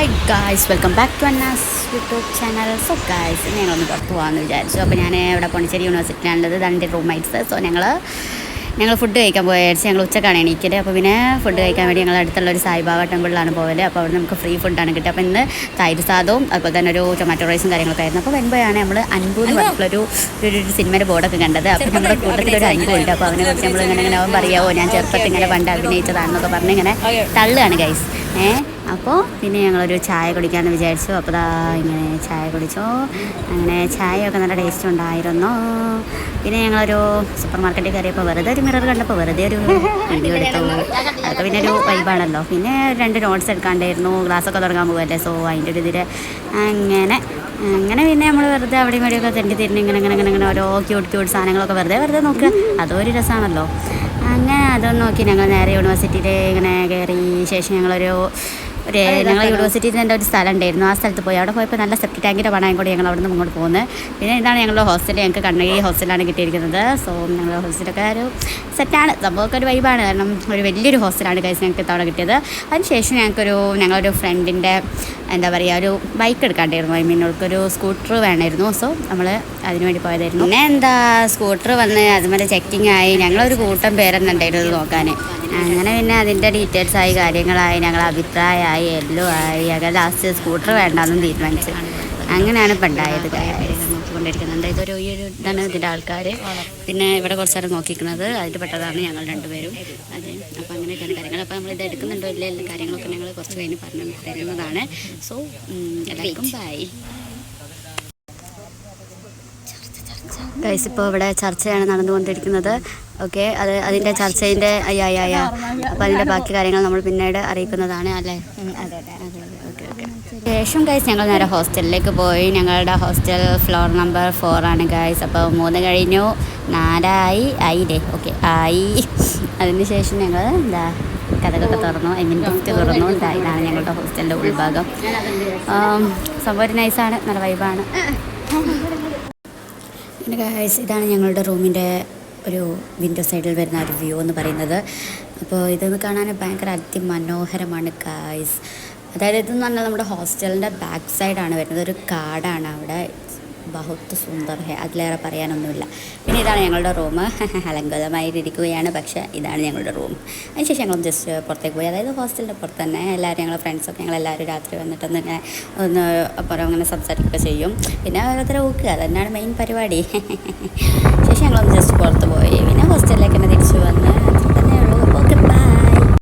Hi guys, welcome back to Anna's YouTube channel. So guys, ഞങ്ങളൊന്ന് പുറത്ത് പോകാമെന്ന് വിചാരിച്ചു. അപ്പോൾ ഞാൻ ഇവിടെ പോണ്ടിച്ചേരി യൂണിവേഴ്സിറ്റിയിലാണുള്ളത്. ഇതാണ് റൂംമേറ്റ്സ്. സോ ഞങ്ങൾ ഫുഡ് കഴിക്കാൻ വിചാരിച്ചു. ഞങ്ങൾ ഉച്ചക്കാണ് എണീക്കൽ. അപ്പോൾ പിന്നെ ഫുഡ് കഴിക്കാൻ വേണ്ടി ഞങ്ങൾ അടുത്തുള്ള ഒരു സായിബാബ ടെമ്പിളിലാണ് പോകൽ. അപ്പോൾ അവിടെ നമുക്ക് ഫ്രീ ഫുഡാണ് കിട്ടുക. അപ്പോൾ ഇന്ന് തൈര് സാദവും അതുപോലെ തന്നെ ഒരു ടൊമാറ്റോ റൈസും കാര്യങ്ങളൊക്കെ ആയിരുന്നു. അപ്പോൾ വരുമ്പോഴാണ് നമ്മൾ അൻപു എന്ന് പറഞ്ഞിട്ടുള്ളൊരു സിനിമയുടെ ബോർഡൊക്കെ കണ്ടത്. അപ്പോൾ നമ്മുടെ കൂട്ടത്തിലൊരു അൻപു ഉണ്ട്. അപ്പോൾ അവനെ കുറിച്ച് നമ്മൾ ഇങ്ങനെ അവൻ പറയാമോ ഞാൻ ചെറുപ്പത്തിൽ ഇങ്ങനെ പണ്ട് അഭിനയിച്ചതാണെന്നൊക്കെ പറഞ്ഞ് ഇങ്ങനെ തള്ളുകയാണ് ഗൈസ്. അപ്പോൾ പിന്നെ ഞങ്ങളൊരു ചായ കുടിക്കാമെന്ന് വിചാരിച്ചു. അപ്പോൾ ഇങ്ങനെ ചായ കുടിച്ചു. അങ്ങനെ ചായയൊക്കെ നല്ല ടേസ്റ്റ് ഉണ്ടായിരുന്നു. പിന്നെ ഞങ്ങളൊരു സൂപ്പർ മാർക്കറ്റിൽ കയറിയപ്പോൾ വെറുതെ ഒരു മിറർ കണ്ടപ്പോൾ വെറുതെ ഒരു വീഡിയോ എടുത്തു. അതൊക്കെ പിന്നെ ഒരു വൈബാണല്ലോ. പിന്നെ 2 നോട്ട്സ് എടുക്കാണ്ടായിരുന്നു. ക്ലാസ്സൊക്കെ തുടങ്ങാൻ പോകുമല്ലേ. സോ അതിൻ്റെ ഒരു ഇതിൽ അങ്ങനെ പിന്നെ നമ്മൾ വെറുതെ അവിടെയും ഇവിടെയൊക്കെ തെണ്ടി തിരിഞ്ഞ് ഇങ്ങനെ ഓരോ ക്യൂട്ട് സാധനങ്ങളൊക്കെ വെറുതെ നോക്കുക. അതൊരു രസമാണല്ലോ. അങ്ങനെ അതൊന്നും നോക്കി ഞങ്ങൾ നേരെ യൂണിവേഴ്സിറ്റിയിൽ ഇങ്ങനെ കയറി. ശേഷം ഞങ്ങൾ യൂണിവേഴ്സിറ്റിയിൽ തന്നെ ഒരു സ്ഥലം ഉണ്ടായിരുന്നു. ആ സ്ഥലത്ത് പോയി. അവിടെ പോയപ്പോൾ നല്ല സെപ്റ്റി ടാങ്കിൻ്റെ പണയം കൂടി ഞങ്ങൾ അവിടെ നിന്ന് മുന്നോട്ട് പോകുന്നത്. പിന്നെ ഇതാണ് ഞങ്ങളുടെ ഹോസ്റ്റൽ. ഞങ്ങൾക്ക് കണ്ണകി ഹോസ്റ്റലാണ് കിട്ടിയിരിക്കുന്നത്. സോ ഞങ്ങളുടെ ഹോസ്റ്റലൊക്കെ ഒരു സെറ്റാണ്. സംഭവമൊക്കെ ഒരു വൈബാണ്. കാരണം ഒരു വലിയൊരു ഹോസ്റ്റലാണ് ഗൈസ് ഞങ്ങൾക്ക് ഇത്തവണ കിട്ടിയത്. അതിനുശേഷം ഞങ്ങളൊരു ഫ്രണ്ടിൻ്റെ എന്താ പറയുക ഒരു ബൈക്ക് എടുക്കാണ്ടായിരുന്നു. അവൾക്കൊരു സ്കൂട്ടർ വേണമായിരുന്നു. സോ നമ്മൾ അതിന് വേണ്ടി പോയതായിരുന്നു. പിന്നെ സ്കൂട്ടർ വന്ന് അതുപോലെ ചെക്കിങ് ആയി. ഞങ്ങളൊരു കൂട്ടം പേരെന്നുണ്ടായിരുന്നു നോക്കാൻ. അങ്ങനെ പിന്നെ അതിൻ്റെ ഡീറ്റെയിൽസ് ആയി, കാര്യങ്ങളായി, ഞങ്ങൾ അഭിപ്രായമായി, എല്ലാം ആയി. അങ്ങനെ ലാസ്റ്റ് സ്കൂട്ടർ വേണ്ടാന്നും തീരുമാനിച്ചു. അങ്ങനെയാണ് ഇപ്പം ഉണ്ടായത്. നോക്കിക്കൊണ്ടിരിക്കുന്നുണ്ട്. ഇതാണ് ഇതിൻ്റെ ആൾക്കാർ. പിന്നെ ഇവിടെ കുറച്ച് നേരം നോക്കിക്കുന്നത് അതിൽ പെട്ടതാണ് ഞങ്ങൾ രണ്ടുപേരും. അതെ, അപ്പോൾ അങ്ങനെയൊക്കെയാണ് കാര്യങ്ങൾ. അപ്പോൾ നമ്മളിത് എടുക്കുന്നുണ്ടോ ഇല്ല എല്ലാ കാര്യങ്ങളൊക്കെ ഞങ്ങൾ കുറച്ച് കഴിഞ്ഞ് പറഞ്ഞു തരുന്നതാണ്. സോ എല്ലാവർക്കും ബൈ. ഗൈസ്, ഇപ്പോൾ ഇവിടെ ചർച്ചയാണ് നടന്നുകൊണ്ടിരിക്കുന്നത്. ഓക്കെ, അതിൻ്റെ ചർച്ചേൻ്റെ അപ്പോൾ അതിൻ്റെ ബാക്കി കാര്യങ്ങൾ നമ്മൾ പിന്നീട് അറിയിക്കുന്നതാണ് അല്ലേ. ഓക്കെ. ശേഷം ഗൈസ് ഞങ്ങൾ നേരെ ഹോസ്റ്റലിലേക്ക് പോയി. ഞങ്ങളുടെ ഹോസ്റ്റൽ ഫ്ലോർ നമ്പർ 4 ആണ് ഗൈസ്. അപ്പോൾ 3 കഴിഞ്ഞു, 4 ആയില്ലേ. ഓക്കെ ആയി. അതിന് ശേഷം ഞങ്ങൾ കഥകളൊക്കെ തുറന്നു. ഗിഫ്റ്റ് തുറന്നു. ഇതാണ് ഞങ്ങളുടെ ഹോസ്റ്റലിൻ്റെ ഉൾഭാഗം. സംഭവം ഒരു നൈസാണ്, നല്ല വൈബാണ്. പിന്നെ ഗൈസ്, ഇതാണ് ഞങ്ങളുടെ റൂമിൻ്റെ ഒരു വിൻഡോ സൈഡിൽ വരുന്ന ഒരു വ്യൂ എന്ന് പറയുന്നത്. അപ്പോൾ ഇതൊന്ന് കാണാൻ ഭയങ്കര അതിമനോഹരമാണ് ഗൈസ്. അതായത് ഇതെന്ന് പറഞ്ഞാൽ നമ്മുടെ ഹോസ്റ്റലിൻ്റെ ബാക്ക് സൈഡാണ് വരുന്നത്. ഒരു കാടാണ് അവിടെ. ബഹുത്ത് സുന്ദർ ഹെ, അതിലേറെ പറയാനൊന്നുമില്ല. പിന്നെ ഇതാണ് ഞങ്ങളുടെ റൂം. അലങ്കോലമായിരിക്കുകയാണ്, പക്ഷേ ഇതാണ് ഞങ്ങളുടെ റൂം. അതിനുശേഷം ഞങ്ങൾ ജസ്റ്റ് പുറത്തേക്ക് പോയി. അതായത് ഹോസ്റ്റലിൻ്റെ പുറത്ത് തന്നെ എല്ലാവരും ഞങ്ങളുടെ ഫ്രണ്ട്സൊക്കെ ഞങ്ങളെല്ലാവരും രാത്രി വന്നിട്ടൊന്ന് ഇങ്ങനെ അപ്പുറം അങ്ങനെ സംസാരിക്കുകയൊക്കെ ചെയ്യും. പിന്നെ ഓരോരുത്തരെ ഊക്കുക, അത് തന്നെയാണ് മെയിൻ പരിപാടി. ശേഷം ഞങ്ങളൊന്ന് ജസ്റ്റ് പുറത്ത് പോയി. പിന്നെ ഹോസ്റ്റലിലേക്ക് തന്നെ തിരിച്ചു വന്നു.